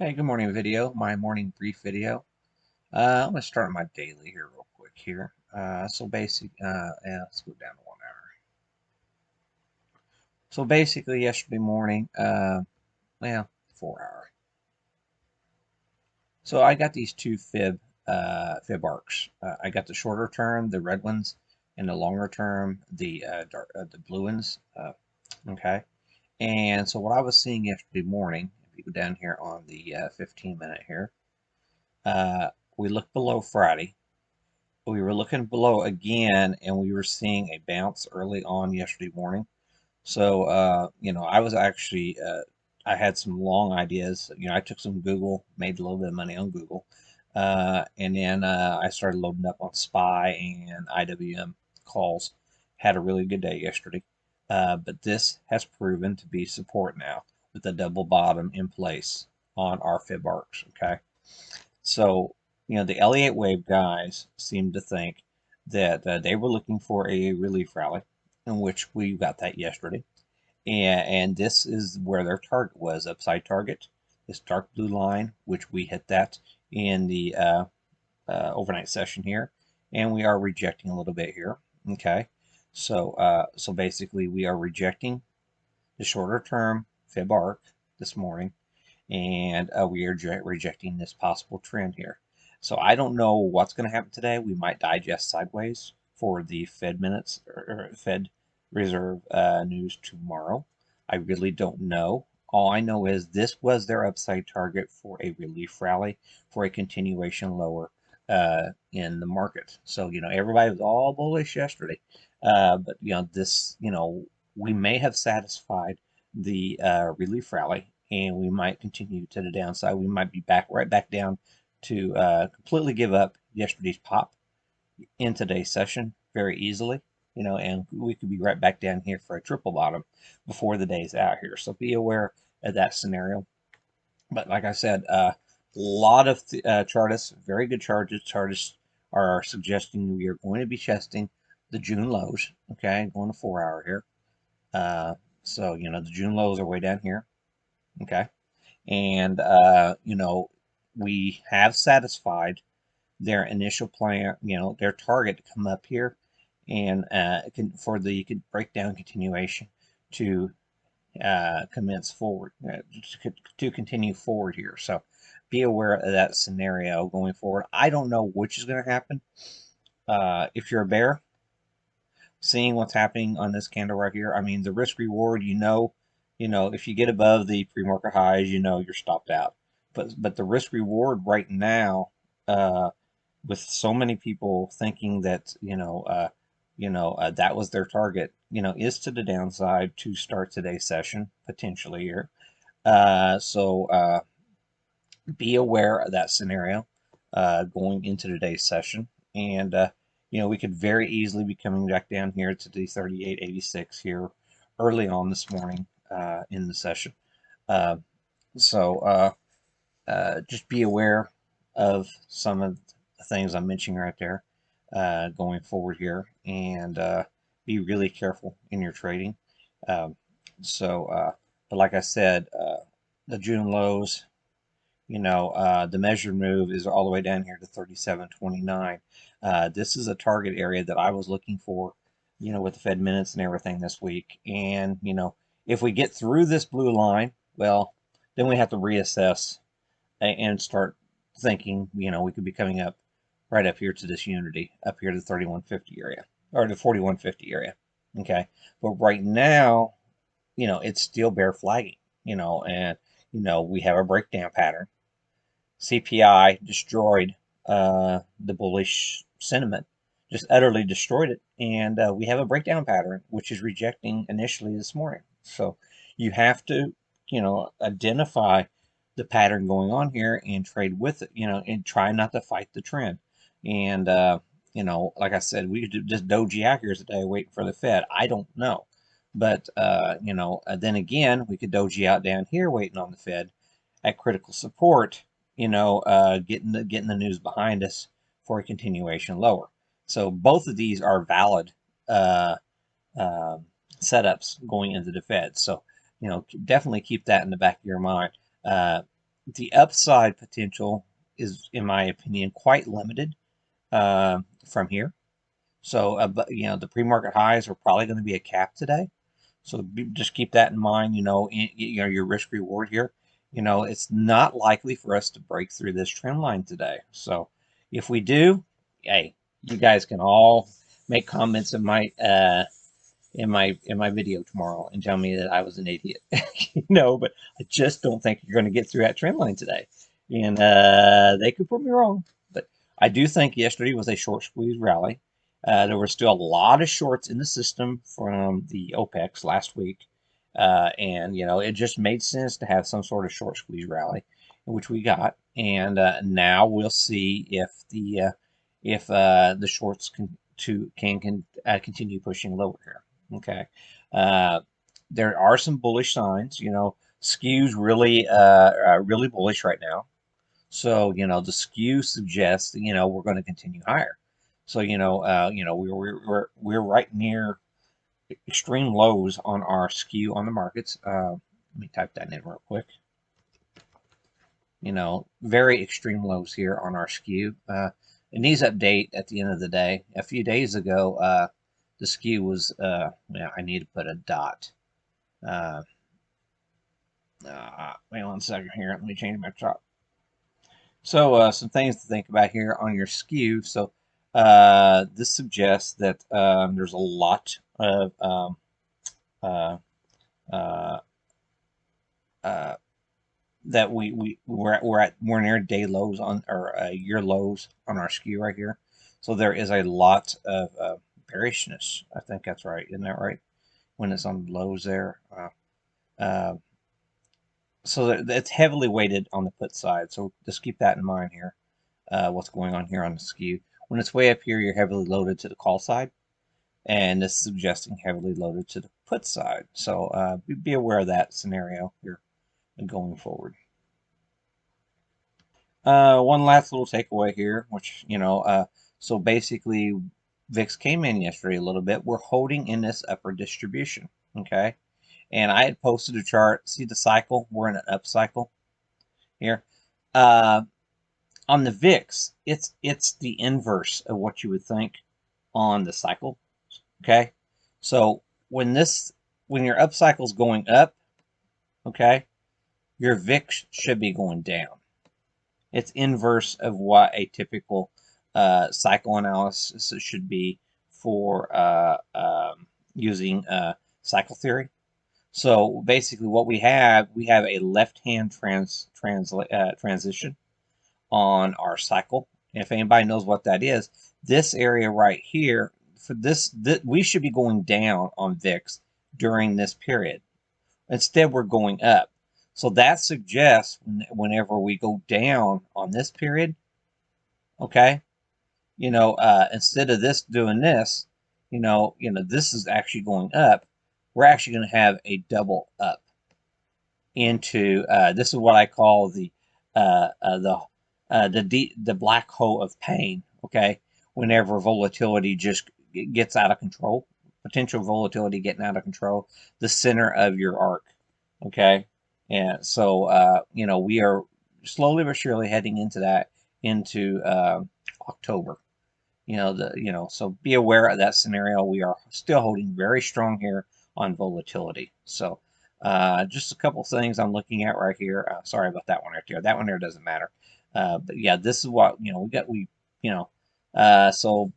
Hey, good morning video, my morning brief video. I'm going to start my daily here real quick here. Let's go down to 1 hour. So basically yesterday morning, well, 4 hour. So I got these two fib arcs. I got the shorter term, the red ones, and the longer term, the blue ones. Okay. And so what I was seeing yesterday morning, if you go down here on the 15-minute here, uh, we looked below Friday. We were looking below again, and we were seeing a bounce early on yesterday morning. So, I was actually, I had some long ideas. I took some Google, made a little bit of money on Google, and then I started loading up on SPY and IWM calls. Had a really good day yesterday, but this has proven to be support now with a double bottom in place on our fib arcs. Okay. So, the Elliott wave guys seemed to think that they were looking for a relief rally, in which we got that yesterday. And this is where their target was, upside target, this dark blue line, which we hit that in the overnight session here. And we are rejecting a little bit here. Okay. So basically, we are rejecting the shorter term fib arc this morning, and we are rejecting this possible trend here. So I don't know what's going to happen today. We might digest sideways for the Fed minutes or Fed Reserve news tomorrow. I really don't know. All I know is this was their upside target for a relief rally for a continuation lower in the market. So, everybody was all bullish yesterday. But, we may have satisfied the relief rally, and we might continue to the downside. We might be right back down to completely give up yesterday's pop in today's session very easily, and we could be right back down here for a triple bottom before the day's out here. So be aware of that scenario. But like I said, a lot of chartists, very good chartists are suggesting we are going to be testing the June lows. Okay, going to 4 hour here. So the June lows are way down here. Okay, and we have satisfied their initial plan, their target to come up here and for the breakdown continuation to commence forward, to continue forward here. So be aware of that scenario going forward. I don't know which is going to happen. If you're a bear, seeing what's happening on this candle right here, I mean, the risk reward, if you get above the pre-market highs, you're stopped out. But the risk reward right now, with so many people thinking that that was their target, is to the downside to start today's session potentially here. So be aware of that scenario going into today's session, and we could very easily be coming back down here to the 38.86 here early on this morning in the session. Uh, so just be aware of some of the things I'm mentioning right there going forward here, and be really careful in your trading. Um, but like I said, the June lows, the measured move is all the way down here to 37.29. This is a target area that I was looking for, with the Fed minutes and everything this week. And, if we get through this blue line, well, then we have to reassess and start thinking, we could be coming up right up here to this unity, up here to the 3150 area or the 4150 area. Okay. But right now, it's still bear flagging, and, we have a breakdown pattern. CPI destroyed the bullish sentiment, just utterly destroyed it. And we have a breakdown pattern, which is rejecting initially this morning. So you have to, identify the pattern going on here and trade with it, and try not to fight the trend. And, like I said, we could just doji out here today waiting for the Fed. I don't know. But, then again, we could doji out down here waiting on the Fed at critical support, getting the news behind us for a continuation lower. So both of these are valid uh, uh, setups going into the Fed. So definitely keep that in the back of your mind. Uh, the upside potential is, in my opinion, quite limited from here. So, but the pre-market highs are probably going to be a cap today. So just keep that in mind. Your risk reward here. It's not likely for us to break through this trend line today. So if we do, hey, you guys can all make comments in my video tomorrow and tell me that I was an idiot. But I just don't think you're going to get through that trend line today. And they could prove me wrong. But I do think yesterday was a short squeeze rally. There were still a lot of shorts in the system from the OPEX last week. And, it just made sense to have some sort of short squeeze rally, which we got. And now we'll see if the shorts can continue pushing lower here. Okay. Uh, there are some bullish signs. Skew's really bullish right now. So, the skew suggests, we're going to continue higher. So, we're right near extreme lows on our skew on the markets. Let me type that in real quick. Very extreme lows here on our skew. It needs update at the end of the day. A few days ago, the skew was, I need to put a dot. Wait 1 second here. Let me change my chart. So some things to think about here on your skew. So this suggests that there's a lot of uh, uh, uh, that we're near day lows on or year lows on our skew right here. So there is a lot of bearishness. I think that's right. Isn't that right? When it's on lows there. Uh, so it's heavily weighted on the put side. So just keep that in mind here. What's going on here on the skew. When it's way up here, you're heavily loaded to the call side, and this is suggesting heavily loaded to the put side. So be aware of that scenario here going forward. One last little takeaway here, which, so basically VIX came in yesterday a little bit. We're holding in this upper distribution, okay? And I had posted a chart. See the cycle? We're in an up cycle here. On the VIX, it's the inverse of what you would think on the cycle, okay? So when your up cycle is going up, okay, your VIX should be going down. It's inverse of what a typical cycle analysis should be for using cycle theory. So basically, what we have a left-hand transition on our cycle. And if anybody knows what that is, this area right here, for this we should be going down on VIX during this period. Instead, we're going up. So that suggests whenever we go down on this period, okay, instead of this doing this, this is actually going up. We're actually going to have a double up into this is what I call the black hole of pain. Okay, whenever volatility just gets out of control, potential volatility getting out of control, the center of your arc. Okay, and so we are slowly but surely heading into October. So be aware of that scenario. We are still holding very strong here on volatility. So just a couple things I'm looking at right here. Sorry about that one right there. That one there doesn't matter. But yeah, this is what so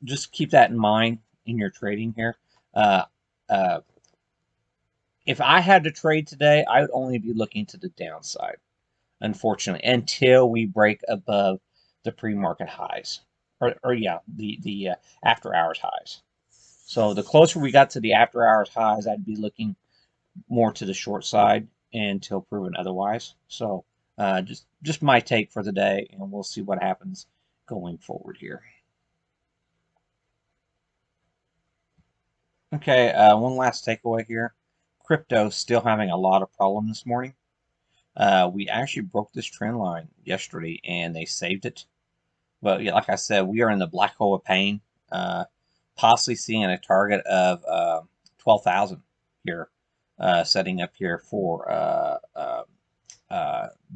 just keep that in mind in your trading here. Uh, uh, if I had to trade today, I would only be looking to the downside, unfortunately, until we break above the pre-market highs, or yeah, the after hours highs. So the closer we got to the after hours highs, I'd be looking more to the short side until proven otherwise. So just my take for the day, and we'll see what happens going forward here. Okay, one last takeaway here. Crypto still having a lot of problems this morning. We actually broke this trend line yesterday, and they saved it. But yeah, like I said, we are in the black hole of pain, possibly seeing a target of 12,000 here, setting up here for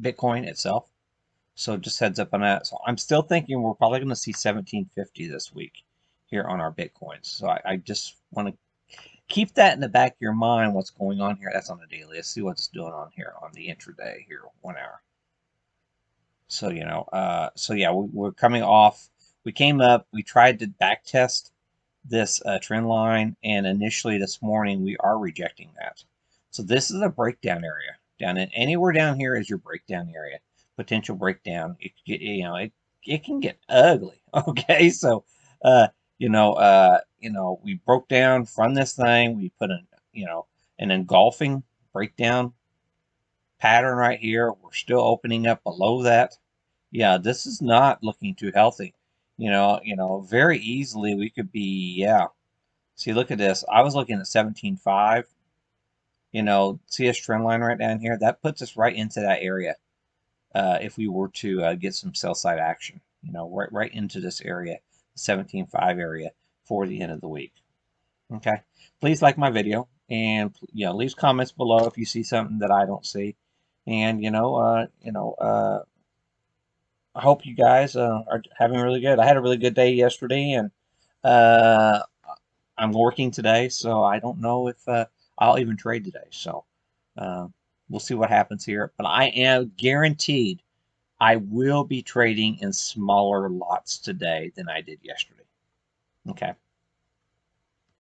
Bitcoin itself. So just heads up on that. So I'm still thinking we're probably going to see 1750 this week here on our Bitcoins. So I just want to keep that in the back of your mind, what's going on here. That's on the daily. Let's see what's doing on here on the intraday here, 1 hour. So, so yeah, we're coming off. We came up, we tried to back test this trend line, and initially this morning we are rejecting that. So this is a breakdown area. Down in anywhere down here is your breakdown area, potential breakdown. It can get ugly. Okay, so we broke down from this thing. We put an engulfing breakdown pattern right here. We're still opening up below that. Yeah, this is not looking too healthy. Very easily we could be, yeah. See, look at this. I was looking at 17.5. See this trend line right down here? That puts us right into that area. If we were to get some sell side action, right into this area, 17.5 area for the end of the week. Okay. Please like my video and leave comments below if you see something that I don't see. And I hope you guys are having really good. I had a really good day yesterday, and uh, I'm working today, so I don't know if I'll even trade today. So uh, we'll see what happens here. But I am guaranteed I will be trading in smaller lots today than I did yesterday. Okay.